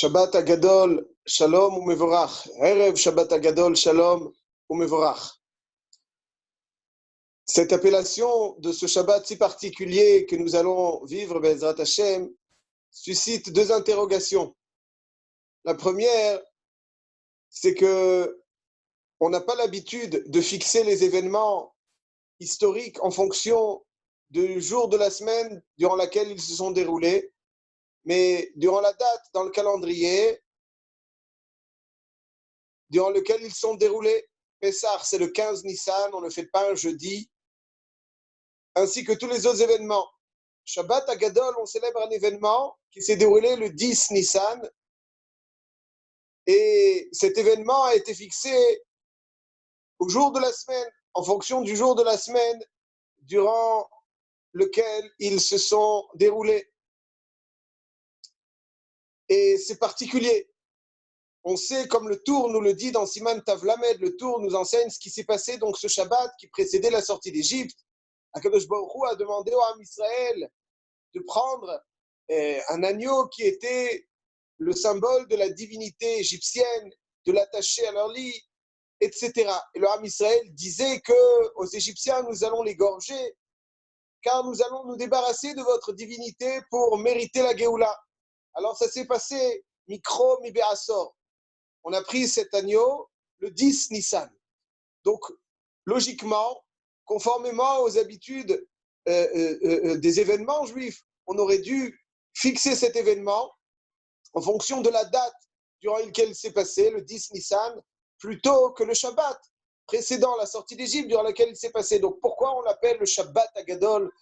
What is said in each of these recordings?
Shabbat Agadol, Shalom ou Mevorach. Erev Shabbat Agadol, Shalom ou Mevorach. Cette appellation de ce Shabbat si particulier que nous allons vivre, Bezrat Hashem, suscite deux interrogations. La première, c'est que on n'a pas l'habitude de fixer les événements historiques en fonction du jour de la semaine durant laquelle ils se sont déroulés, mais durant la date dans le calendrier durant lequel ils sont déroulés. Pessah, c'est le 15 Nissan, on ne fait pas un jeudi, ainsi que tous les autres événements. Shabbat Agadol, on célèbre un événement qui s'est déroulé le 10 Nissan, et cet événement a été fixé au jour de la semaine, en fonction du jour de la semaine durant lequel ils se sont déroulés. Et c'est particulier. On sait, comme le Tour nous le dit dans Siman Tavlamed, le Tour nous enseigne ce qui s'est passé donc ce Shabbat qui précédait la sortie d'Égypte. Akadosh Baruch Hu a demandé au Ham Israël de prendre un agneau qui était le symbole de la divinité égyptienne, de l'attacher à leur lit, etc. Et le Ham Israël disait qu'aux Égyptiens, nous allons l'égorger, car nous allons nous débarrasser de votre divinité pour mériter la Géoula. Alors ça s'est passé, Mikro Mibéasor. On a pris cet agneau le 10 Nissan. Donc, logiquement, conformément aux habitudes des événements juifs, on aurait dû fixer cet événement en fonction de la date durant laquelle il s'est passé, le 10 Nissan, plutôt que le Shabbat précédent la sortie d'Égypte durant laquelle il s'est passé. Donc, pourquoi on l'appelle le Shabbat Agadol,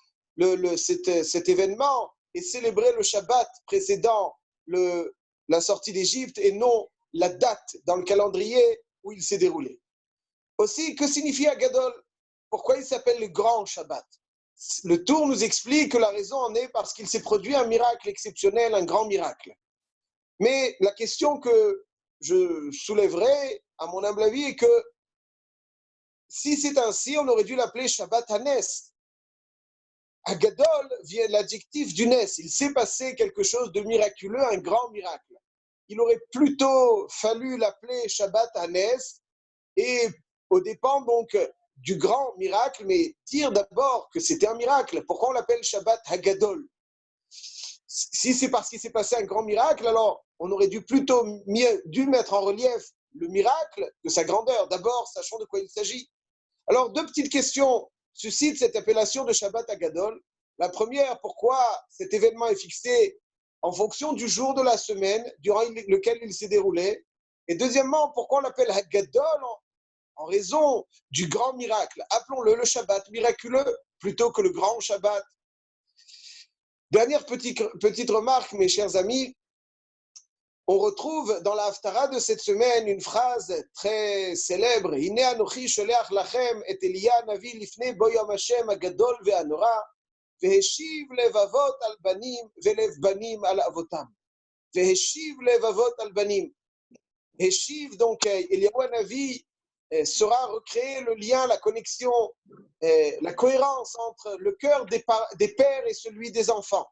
cet événement, et célébrer le Shabbat précédant la sortie d'Égypte et non la date dans le calendrier où il s'est déroulé. Aussi, que signifie Agadol? Pourquoi il s'appelle le grand Shabbat? Le Tour nous explique que la raison en est parce qu'il s'est produit un miracle exceptionnel, un grand miracle. Mais la question que je soulèverai, à mon humble avis, est que si c'est ainsi, on aurait dû l'appeler Shabbat Hanes. Agadol vient de l'adjectif du Nes. Il s'est passé quelque chose de miraculeux, un grand miracle. Il aurait plutôt fallu l'appeler Shabbat Hanes et au dépend donc du grand miracle, mais dire d'abord que c'était un miracle. Pourquoi on l'appelle Shabbat Hagadol? Si c'est parce qu'il s'est passé un grand miracle, alors on aurait dû plutôt dû mettre en relief le miracle que sa grandeur. D'abord, sachons de quoi il s'agit. Alors, deux petites questions suscitent cette appellation de Shabbat Hagadol. La première, pourquoi cet événement est fixé en fonction du jour de la semaine durant lequel il s'est déroulé? Et deuxièmement, pourquoi on l'appelle Hagadol en raison du grand miracle? Appelons-le le Shabbat miraculeux plutôt que le grand Shabbat. Dernière petite remarque, mes chers amis, on retrouve dans la Haftara de cette semaine une phrase très célèbre. Hine anochi sholeach lachem et Elia navi lifnei bo yom Hashem hagadol ve'anora veheshiv levavot al banim velev banim al avotam. Veheshiv levavot al banim. Heshiv, donc Eliyahu Navi saura recréer le lien, la connexion, la cohérence entre le cœur des pères et celui des enfants.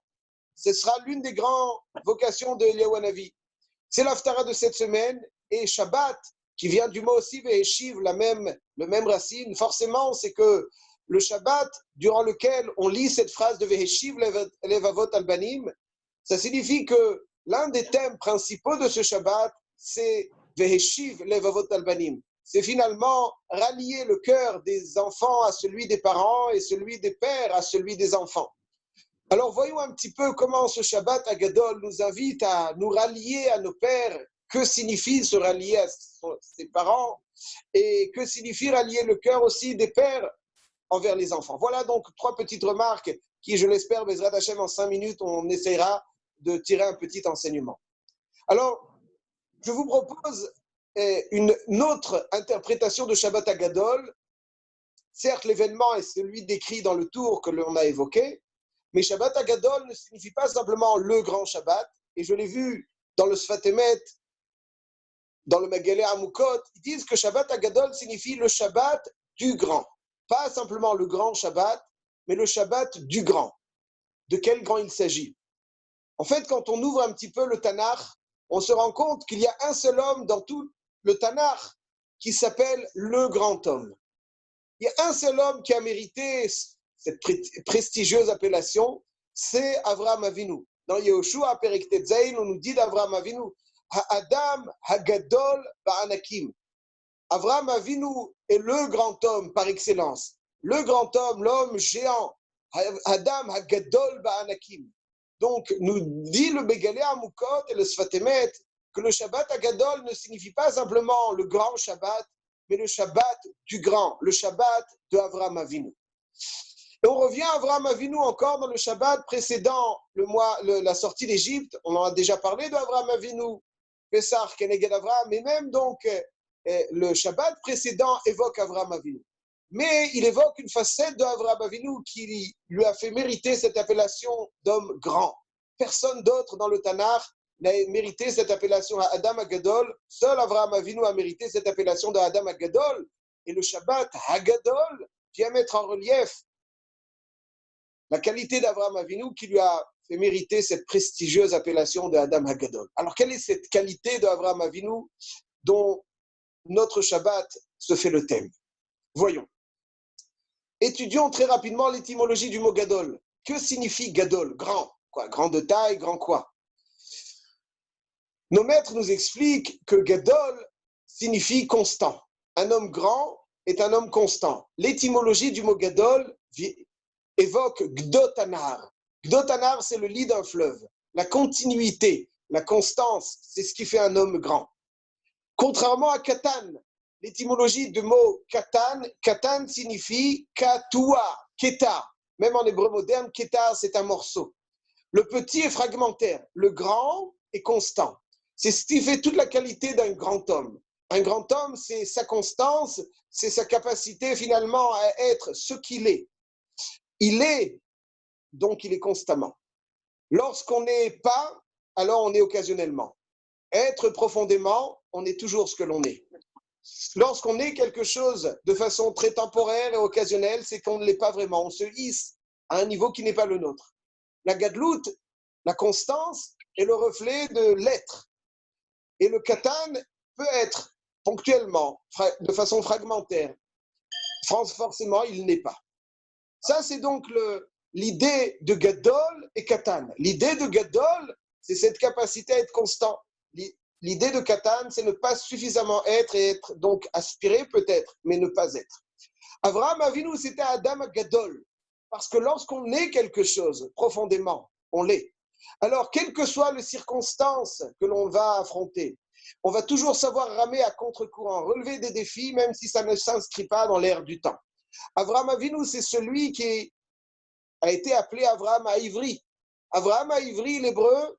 Ce sera l'une des grandes vocations de Eliyahu Navi. C'est l'Haftara de cette semaine, et Shabbat, qui vient du mot aussi, Veheshiv, le même racine, forcément, c'est que le Shabbat, durant lequel on lit cette phrase de Veheshiv levavot al banim, ça signifie que l'un des thèmes principaux de ce Shabbat, c'est Veheshiv levavot al banim. C'est finalement rallier le cœur des enfants à celui des parents et celui des pères à celui des enfants. Alors voyons un petit peu comment ce Shabbat Agadol nous invite à nous rallier à nos pères. Que signifie se rallier à ses parents et que signifie rallier le cœur aussi des pères envers les enfants. Voilà donc trois petites remarques qui, je l'espère, Bezrat Hashem, en 5 minutes, on essaiera de tirer un petit enseignement. Alors, je vous propose une autre interprétation de Shabbat Agadol. Certes, l'événement est celui décrit dans le Tour que l'on a évoqué, mais Shabbat Agadol ne signifie pas simplement le grand Shabbat, et je l'ai vu dans le Sfat Emet, dans le Magalé Amukot, ils disent que Shabbat Agadol signifie le Shabbat du grand. Pas simplement le grand Shabbat, mais le Shabbat du grand. De quel grand il s'agit? En fait, quand on ouvre un petit peu le Tanakh, on se rend compte qu'il y a un seul homme dans tout le Tanakh qui s'appelle le grand homme. Il y a un seul homme qui a mérité cette prestigieuse appellation, c'est Avraham Avinu. Dans Yehoshua, Perek Tetzain, on nous dit d'Avraham Avinu, Ha'adam Hagadol Ba'anakim. Avraham Avinu est le grand homme par excellence. Le grand homme, l'homme géant. Adam Hagadol Ba'anakim. Donc, nous dit le Begalé Amukot et le Sfatemet que le Shabbat Hagadol ne signifie pas simplement le grand Shabbat, mais le Shabbat du grand, le Shabbat de Avraham Avinu. Et on revient à Avraham Avinu encore dans le Shabbat précédent la sortie d'Égypte. On en a déjà parlé d'Avraham Avinu, Pessah, Keneged Avraham, mais même donc le Shabbat précédent évoque Avraham Avinu. Mais il évoque une facette d'Avraham Avinu qui lui a fait mériter cette appellation d'homme grand. Personne d'autre dans le Tanakh n'a mérité cette appellation à Adam Hagadol. Seul Avraham Avinu a mérité cette appellation de Adam Hagadol. Et le Shabbat Hagadol vient mettre en relief la qualité d'Avraham Avinu qui lui a fait mériter cette prestigieuse appellation de Adam Hagadol. Alors, quelle est cette qualité d'Avraham Avinu dont notre Shabbat se fait le thème? Voyons. Étudions très rapidement l'étymologie du mot Gadol. Que signifie Gadol? Grand. Quoi? Grand de taille, grand quoi? Nos maîtres nous expliquent que Gadol signifie constant. Un homme grand est un homme constant. L'étymologie du mot Gadol évoque Gdotanar. Gdotanar, c'est le lit d'un fleuve. La continuité, la constance, c'est ce qui fait un homme grand. Contrairement à Katan, l'étymologie du mot Katan, Katan signifie Katua, Keta. Même en hébreu moderne, Keta, c'est un morceau. Le petit est fragmentaire, le grand est constant. C'est ce qui fait toute la qualité d'un grand homme. Un grand homme, c'est sa constance, c'est sa capacité finalement à être ce qu'il est. Il est, donc il est constamment. Lorsqu'on n'est pas, alors on est occasionnellement. Être profondément, on est toujours ce que l'on est. Lorsqu'on est quelque chose de façon très temporaire et occasionnelle, c'est qu'on ne l'est pas vraiment. On se hisse à un niveau qui n'est pas le nôtre. La gadlout, la constance, est le reflet de l'être. Et le katan peut être ponctuellement, de façon fragmentaire. Forcément, il n'est pas. Ça, c'est donc l'idée de Gadol et Katan. L'idée de Gadol, c'est cette capacité à être constant. L'idée de Katan, c'est ne pas suffisamment être et être donc aspiré peut-être, mais ne pas être. Avraham Avinu, c'était Adam Gadol. Parce que lorsqu'on est quelque chose profondément, on l'est. Alors, quelles que soient les circonstances que l'on va affronter, on va toujours savoir ramer à contre-courant, relever des défis, même si ça ne s'inscrit pas dans l'air du temps. Avraham Avinu, c'est celui qui a été appelé Avraham Haïvri. Avraham Haïvri, l'hébreu,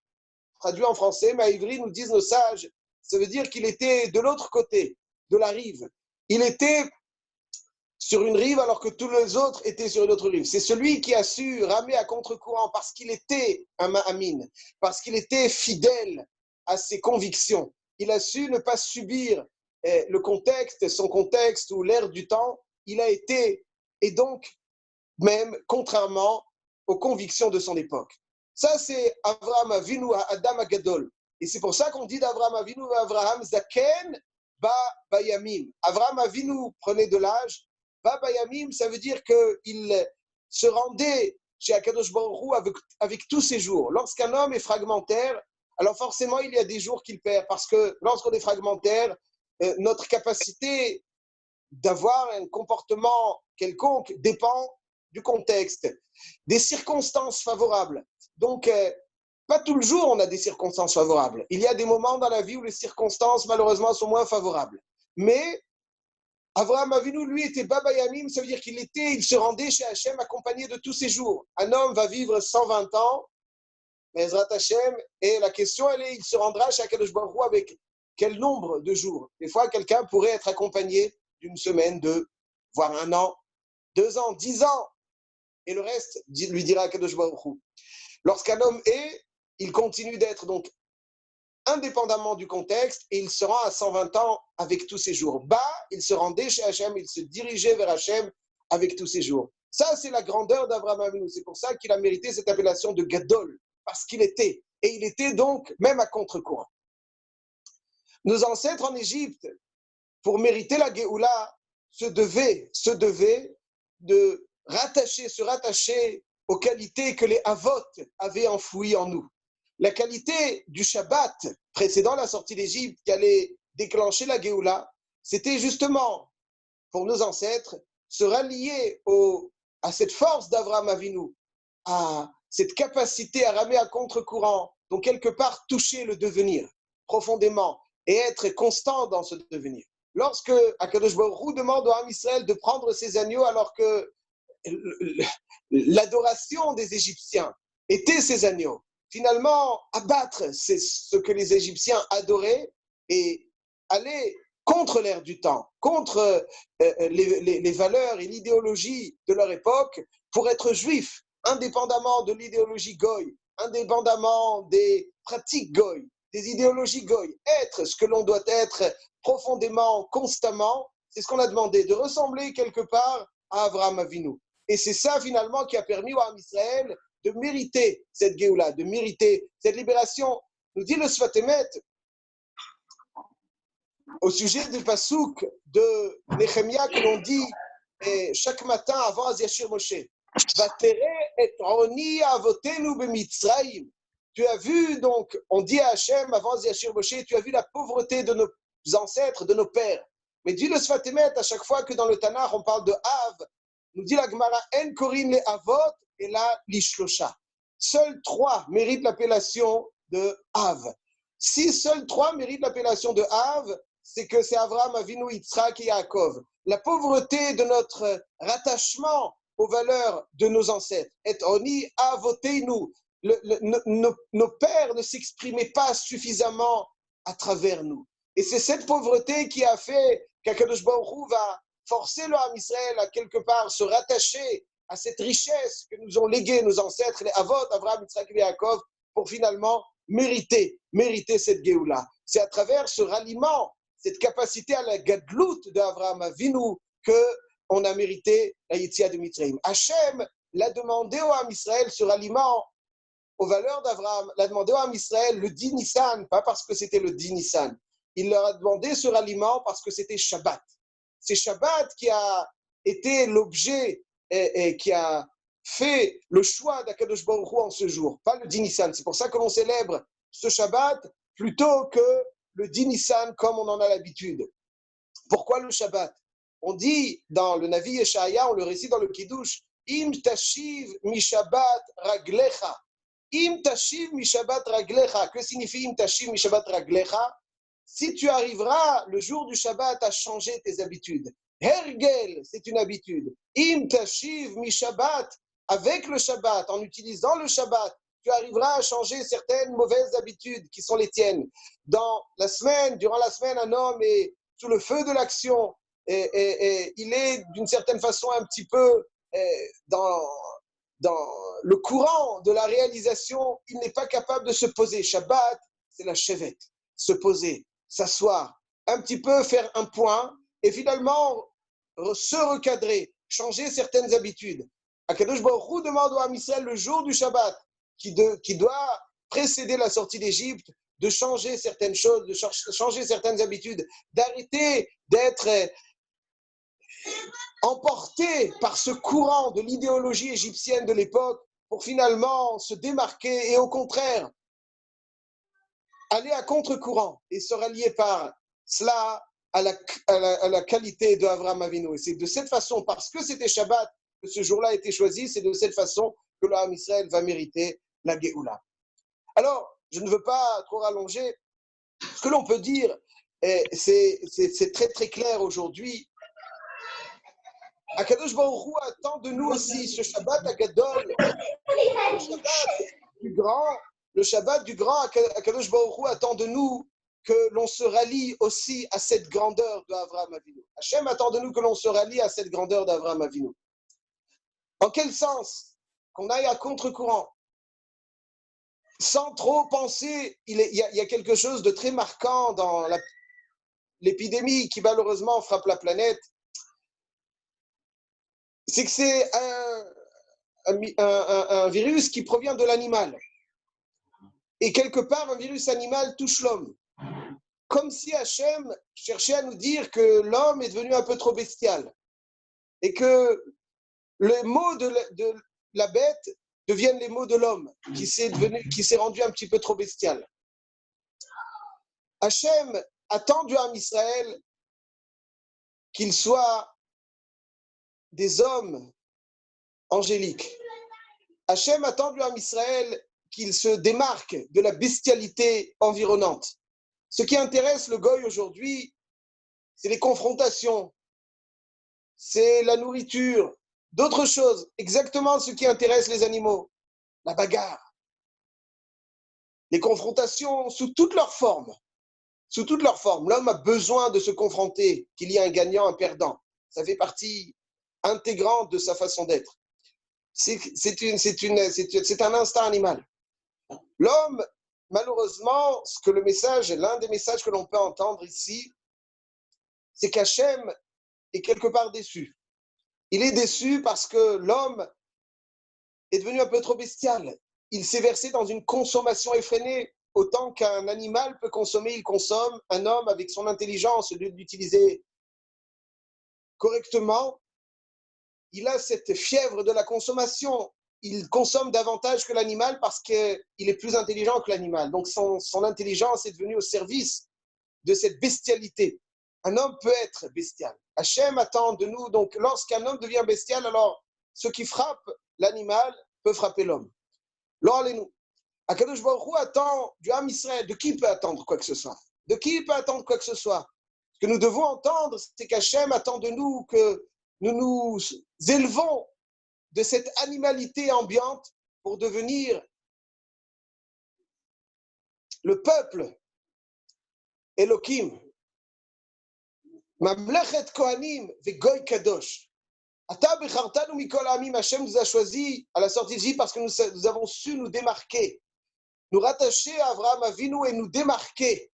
traduit en français, mais Haïvri, nous disent nos sages, ça veut dire qu'il était de l'autre côté, de la rive. Il était sur une rive alors que tous les autres étaient sur une autre rive. C'est celui qui a su ramer à contre-courant parce qu'il était un ma'amin, parce qu'il était fidèle à ses convictions. Il a su ne pas subir le contexte, son contexte ou l'air du temps. Il a été, et donc, même contrairement aux convictions de son époque. Ça, c'est Avraham Avinu à Adam Agadol. Et c'est pour ça qu'on dit d'Avraham Avinu à Avraham Zaken Ba Bayamim. Avraham Avinu prenait de l'âge. Ba Bayamim, ça veut dire qu'il se rendait chez Akadosh Baruch Hu avec tous ses jours. Lorsqu'un homme est fragmentaire, alors forcément, il y a des jours qu'il perd. Parce que lorsqu'on est fragmentaire, notre capacité d'avoir un comportement quelconque dépend du contexte, des circonstances favorables. Donc, pas tout le jour on a des circonstances favorables. Il y a des moments dans la vie où les circonstances, malheureusement, sont moins favorables. Mais Avraham Avinu, lui, était Baba Yamim, ça veut dire il se rendait chez Hachem accompagné de tous ses jours. Un homme va vivre 120 ans, Ezrat Hachem, et la question, elle est, il se rendra chez Akadosh Baruch Hu avec quel nombre de jours? Des fois, quelqu'un pourrait être accompagné d'une semaine, voire 1 an, 2 ans, 10 ans, et le reste lui dira Akadosh Baruch Hu. Lorsqu'un homme est, il continue d'être donc indépendamment du contexte, et il se rend à 120 ans avec tous ses jours. Bas, il se rendait chez Hachem, il se dirigeait vers Hachem avec tous ses jours. Ça, c'est la grandeur d'Avraham Avinu. C'est pour ça qu'il a mérité cette appellation de Gadol, parce qu'il était. Et il était donc même à contre-courant. Nos ancêtres en Égypte, pour mériter la Géoula, se devaient de se rattacher aux qualités que les Avot avaient enfouies en nous. La qualité du Shabbat précédant la sortie d'Égypte qui allait déclencher la Géoula, c'était justement, pour nos ancêtres, se rallier à cette force d'Avraham Avinu, à cette capacité à ramer à contre-courant, donc quelque part toucher le devenir profondément et être constant dans ce devenir. Lorsque Akadosh Baruch Hu demande au Ham Israël de prendre ses agneaux alors que l'adoration des Égyptiens était ces agneaux, finalement abattre c'est ce que les Égyptiens adoraient et aller contre l'ère du temps, contre les valeurs et l'idéologie de leur époque pour être juif, indépendamment de l'idéologie goy, indépendamment des pratiques goy, des idéologies goy, être ce que l'on doit être profondément, constamment, c'est ce qu'on a demandé, de ressembler quelque part à Avraham Avinu. Et c'est ça finalement qui a permis au Ham Israël de mériter cette Géoula, de mériter cette libération. Nous dit le Sfat Emet au sujet du pasouk de Nehemia que l'on dit chaque matin avant Aziashir Moshe. Tu as vu, donc, on dit à Hachem avant Aziashir Moshe, tu as vu la pauvreté de nos ancêtres, de nos pères. Mais dit le Sfat Emet à chaque fois que dans le Tanakh on parle de Av, nous dit la Gemara En Korin le Avot et la Lishlosha. Seuls 3 méritent l'appellation de Av. Si seuls 3 méritent l'appellation de Av, c'est que c'est Avraham Avinu, Yitzhak et Yaakov. La pauvreté de notre rattachement aux valeurs de nos ancêtres. Et oni avoteinu. Nos pères ne s'exprimaient pas suffisamment à travers nous. Et c'est cette pauvreté qui a fait qu'Akadosh Baruch Hu va forcer le Ham Israël à quelque part se rattacher à cette richesse que nous ont léguée nos ancêtres, les Avot, Avraham, Yitzhak et Yaakov, pour finalement mériter cette Géoula. C'est à travers ce ralliement, cette capacité à la gadlout d'Avraham Avinu qu'on a mérité la Yetziat de Mitzrayim. Hachem l'a demandé au Ham Israël, ce ralliement aux valeurs d'Avraham, l'a demandé au Ham Israël le 10 Nissan, pas parce que c'était le 10 Nissan. Il leur a demandé ce ralliement parce que c'était Shabbat. C'est Shabbat qui a été l'objet et qui a fait le choix d'Akadosh Baruch Hu en ce jour, pas le 10 Nissan. C'est pour ça que l'on célèbre ce Shabbat plutôt que le 10 Nissan comme on en a l'habitude. Pourquoi le Shabbat? On dit dans le Navi Yeshaya, on le récite dans le Kiddush, Im tashiv mi Shabbat raglecha. Im tashiv mi Shabbat raglecha. Que signifie Im tashiv mi Shabbat raglecha? Si tu arriveras le jour du Shabbat à changer tes habitudes. Hergel, c'est une habitude. Im tashiv mi Shabbat, avec le Shabbat, en utilisant le Shabbat, tu arriveras à changer certaines mauvaises habitudes qui sont les tiennes. Durant la semaine, un homme est sous le feu de l'action et il est d'une certaine façon un petit peu dans le courant de la réalisation, il n'est pas capable de se poser. Shabbat, c'est la chevette, se poser, s'asseoir, un petit peu faire un point et finalement se recadrer, changer certaines habitudes. Akadosh Baruch Hu demande au Ham Israël le jour du Shabbat qui doit précéder la sortie d'Égypte, de changer certaines choses, de changer certaines habitudes, d'arrêter d'être emporté par ce courant de l'idéologie égyptienne de l'époque pour finalement se démarquer et au contraire aller à contre-courant et se rallier par cela à la qualité de Avraham Avinu. Et c'est de cette façon, parce que c'était Shabbat, que ce jour-là a été choisi, c'est de cette façon que le Ham Israël va mériter la Géoula. Alors, je ne veux pas trop rallonger. Ce que l'on peut dire, c'est très très clair aujourd'hui. Akadosh Baruch Hu attend de nous aussi ce Shabbat Agadol, le Shabbat du grand Akadosh Baruch Hu attend de nous que l'on se rallie aussi à cette grandeur d'Avraham Avinu. Hachem attend de nous que l'on se rallie à cette grandeur d'Avraham Avinu. En quel sens? Qu'on aille à contre-courant. Sans trop penser, il y a quelque chose de très marquant dans l'épidémie qui malheureusement frappe la planète. C'est que c'est un virus qui provient de l'animal. Et quelque part, un virus animal touche l'homme. comme si Hachem cherchait à nous dire que l'homme est devenu un peu trop bestial et que les mots de la bête deviennent les mots de l'homme qui s'est rendu un petit peu trop bestial. Hachem attend du Ham Israël qu'ils soient des hommes angéliques. Hachem attend du Ham Israël qu'il se démarque de la bestialité environnante. Ce qui intéresse le Goy aujourd'hui, c'est les confrontations, c'est la nourriture, d'autres choses, exactement ce qui intéresse les animaux, la bagarre, les confrontations sous toutes leurs formes. Sous toutes leurs formes, l'homme a besoin de se confronter, qu'il y ait un gagnant, un perdant. Ça fait partie intégrante de sa façon d'être. C'est un instinct animal. L'homme, malheureusement, l'un des messages que l'on peut entendre ici, c'est qu'Hachem est quelque part déçu. Il est déçu parce que l'homme est devenu un peu trop bestial. Il s'est versé dans une consommation effrénée. Autant qu'un animal peut consommer, il consomme. Un homme, avec son intelligence, au lieu de l'utiliser correctement, il a cette fièvre de la consommation. Il consomme davantage que l'animal parce qu'il est plus intelligent que l'animal. Donc son intelligence est devenue au service de cette bestialité. Un homme peut être bestial. Hachem attend de nous, donc lorsqu'un homme devient bestial, alors ce qui frappe l'animal peut frapper l'homme. Alors allez-nous. Akadosh Baruch Hu attend du Ham Israël. De qui peut attendre quoi que ce soit? De qui peut attendre quoi que ce soit? Ce que nous devons entendre, c'est qu'Hachem attend de nous que nous nous élevons de cette animalité ambiante pour devenir le peuple Elohim. Mamlechet Kohanim ve Goy Kadosh. Ata bechartanu mikol ha'amim. Hachem nous a choisis à la sortie de vie parce que nous avons su nous démarquer, nous rattacher à Abraham Avinu et nous démarquer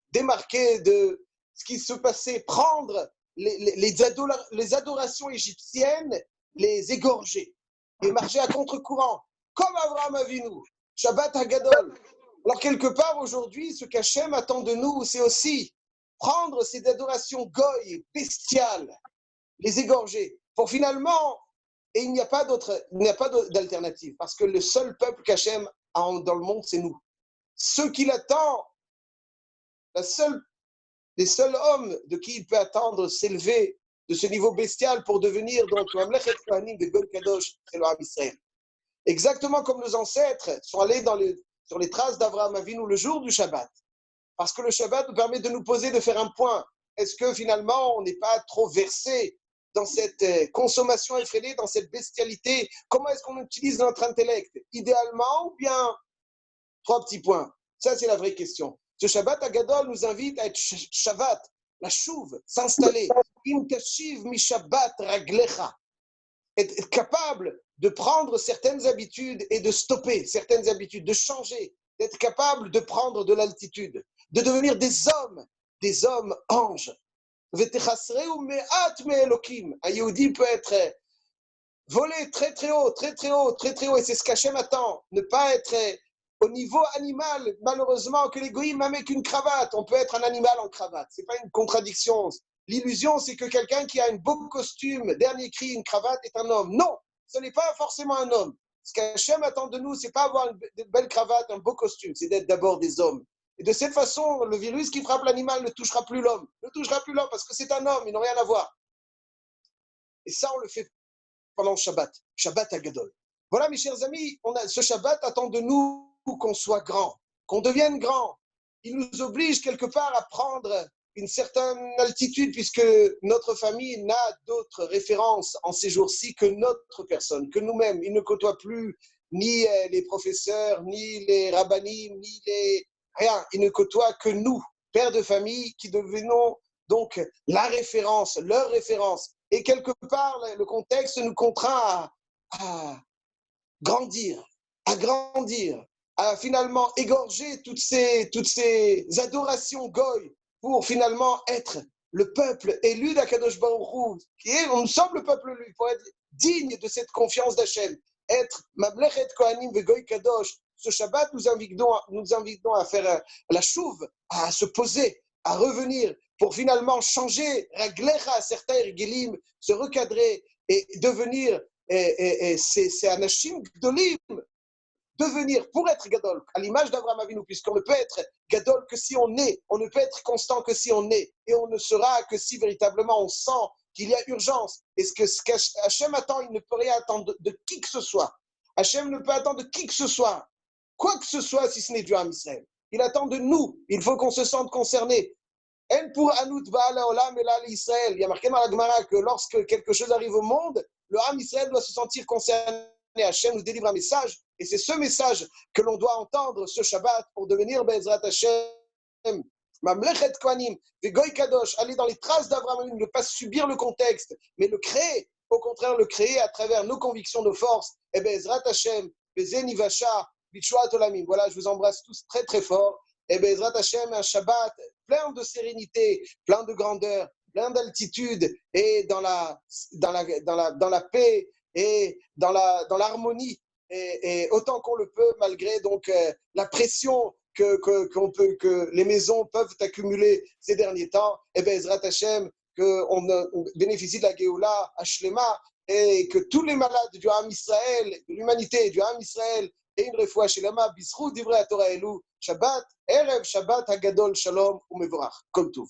de ce qui se passait, prendre les adorations égyptiennes, les égorger et marcher à contre-courant, comme Abraham Avinu, Shabbat Hagadol. Alors quelque part aujourd'hui, ce qu'Hachem attend de nous, c'est aussi prendre ces adorations goy, bestiales, les égorger, pour finalement, et il n'y a pas d'alternative, parce que le seul peuple qu'Hachem a dans le monde, c'est nous. Ceux qu'il attend, les seuls hommes de qui il peut attendre s'élever de ce niveau bestial pour devenir donc Mamlechet Kohanim de Goy Kadosh, c'est le Ham Israël. Exactement comme nos ancêtres sont allés sur les traces d'Avraham Avinu le jour du Shabbat. Parce que le Shabbat nous permet de nous poser, de faire un point. Est-ce que finalement on n'est pas trop versé dans cette consommation effrénée, dans cette bestialité? Comment est-ce qu'on utilise notre intellect? Idéalement ou bien 3 petits points? Ça, c'est la vraie question. Ce Shabbat Agadol nous invite à être Shabbat, la chouve, s'installer. Im tashiv mi Shabbat raglecha. Être capable de prendre certaines habitudes et de stopper certaines habitudes, de changer, d'être capable de prendre de l'altitude, de devenir des hommes anges. Un Yehudi peut être volé très très haut, très très haut, très très haut, et c'est ce qu'Hachem attend. Ne pas être au niveau animal, malheureusement, que les goïms avec une cravate. On peut être un animal en cravate, c'est pas une contradiction. L'illusion, c'est que quelqu'un qui a un beau costume, dernier cri, une cravate, est un homme. Non, ce n'est pas forcément un homme. Ce qu'Hachem attend de nous, c'est pas avoir une belle cravate, un beau costume, c'est d'être d'abord des hommes. Et de cette façon, le virus qui frappe l'animal ne touchera plus l'homme. Ne touchera plus l'homme parce que c'est un homme, ils n'ont rien à voir. Et ça, on le fait pendant le Shabbat. Shabbat Agadol. Voilà, mes chers amis, ce Shabbat attend de nous qu'on soit grand, qu'on devienne grand. Il nous oblige quelque part à prendre une certaine altitude puisque notre famille n'a d'autres références en ces jours-ci que notre personne, que nous-mêmes. Il ne côtoie plus ni les professeurs, ni les rabbinim, ni les... Rien. Il ne côtoie que nous, pères de famille, qui devenons donc la référence, leur référence. Et quelque part, le contexte nous contraint à grandir, à finalement égorger toutes ces adorations goy pour finalement être le peuple élu d'Akadosh Baruch Hu. Nous sommes le peuple élu, pour être digne de cette confiance d'Hachem, être Mamlechet Kohanim ve Goy Kadosh. Ce Shabbat, nous invitons à faire la chouve, à se poser, à revenir pour finalement changer, raglecha, certains ergilim, se recadrer et devenir, c'est anashim gdolim, devenir pour être gadol, à l'image d'Abraham Avinu, puisqu'on ne peut être gadol que si on est, on ne peut être constant que si on est, et on ne sera que si véritablement on sent qu'il y a urgence. Et ce qu'Hachem attend, il ne peut rien attendre de qui que ce soit. Hachem ne peut attendre de qui que ce soit, quoi que ce soit, si ce n'est du Ham Israël. Il attend de nous, il faut qu'on se sente concerné. En pour Anout Baala Olam et Israël. Il y a marqué dans la Gemara que lorsque quelque chose arrive au monde, le Ham Israël doit se sentir concerné. Hachem nous délivre un message, et c'est ce message que l'on doit entendre ce Shabbat pour devenir Be'ezrat Hachem, Mamlechet Kohanim, Vegoy Kadosh, aller dans les traces d'Abraham, ne pas subir le contexte, mais le créer, au contraire le créer à travers nos convictions, nos forces, et Be'ezrat Hachem, Be'zeni Vacha, Bichouat Olamim. Voilà, je vous embrasse tous très très fort, et Be'ezrat Hachem, un Shabbat plein de sérénité, plein de grandeur, plein d'altitude, et dans la paix, et dans l'harmonie, et autant qu'on le peut, malgré donc la pression que les maisons peuvent accumuler ces derniers temps, et bien, Ezrat Hashem, qu'on bénéficie de la Géoula, Hashlema, et que tous les malades du Ham Israël, de l'humanité, du Ham Israël, et une refoua Shelema, Bisrou, Divrei Torah Elou, Shabbat, Erev, Shabbat, Hagadol, Shalom, Umevorach, Kol Tov.